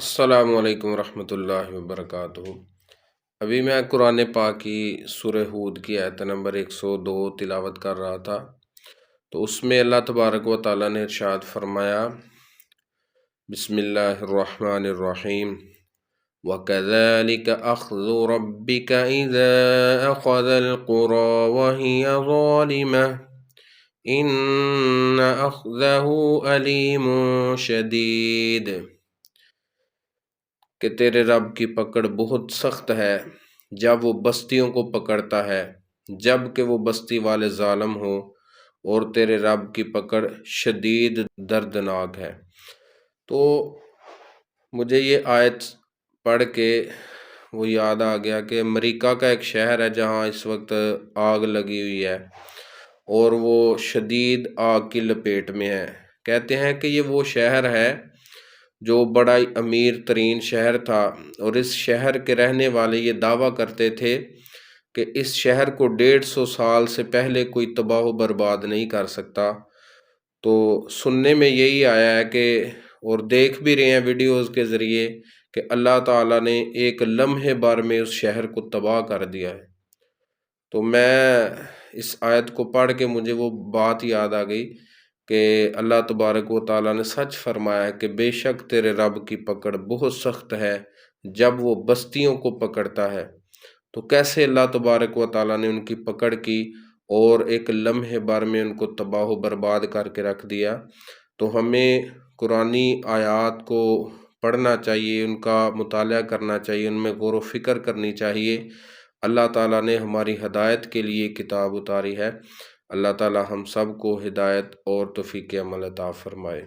السلام علیکم ورحمۃ اللہ وبرکاتہ۔ ابھی میں قرآن پاک کی سورہ ہود کی آیت نمبر 102 تلاوت کر رہا تھا، تو اس میں اللہ تبارک و تعالیٰ نے ارشاد فرمایا، بسم اللہ الرحمن الرحیم، وَكَذَلِكَ أَخْذُ رَبِّكَ إِذَا أَخَذَ الْقُرَى وَهِيَ ظَالِمَةٌ إِنَّ أَخْذَهُ أَلِيمٌ شَدِيدٌ، کہ تیرے رب کی پکڑ بہت سخت ہے جب وہ بستیوں کو پکڑتا ہے، جب کہ وہ بستی والے ظالم ہوں، اور تیرے رب کی پکڑ شدید دردناک ہے۔ تو مجھے یہ آیت پڑھ کے وہ یاد آ گیا کہ امریکہ کا ایک شہر ہے جہاں اس وقت آگ لگی ہوئی ہے اور وہ شدید آگ کی لپیٹ میں ہے۔ کہتے ہیں کہ یہ وہ شہر ہے جو بڑا امیر ترین شہر تھا، اور اس شہر کے رہنے والے یہ دعویٰ کرتے تھے کہ اس شہر کو 150 سال سے پہلے کوئی تباہ و برباد نہیں کر سکتا۔ تو سننے میں یہی آیا ہے کہ، اور دیکھ بھی رہے ہیں ویڈیوز کے ذریعے، کہ اللہ تعالیٰ نے ایک لمحے بھر میں اس شہر کو تباہ کر دیا ہے۔ تو میں اس آیت کو پڑھ کے مجھے وہ بات یاد آ گئی کہ اللہ تبارک و تعالیٰ نے سچ فرمایا ہے کہ بے شک تیرے رب کی پکڑ بہت سخت ہے جب وہ بستیوں کو پکڑتا ہے۔ تو کیسے اللہ تبارک و تعالیٰ نے ان کی پکڑ کی اور ایک لمحے بھر میں ان کو تباہ و برباد کر کے رکھ دیا۔ تو ہمیں قرآنی آیات کو پڑھنا چاہیے، ان کا مطالعہ کرنا چاہیے، ان میں غور و فکر کرنی چاہیے۔ اللہ تعالیٰ نے ہماری ہدایت کے لیے کتاب اتاری ہے۔ اللہ تعالیٰ ہم سب کو ہدایت اور توفیق عمل عطا فرمائے۔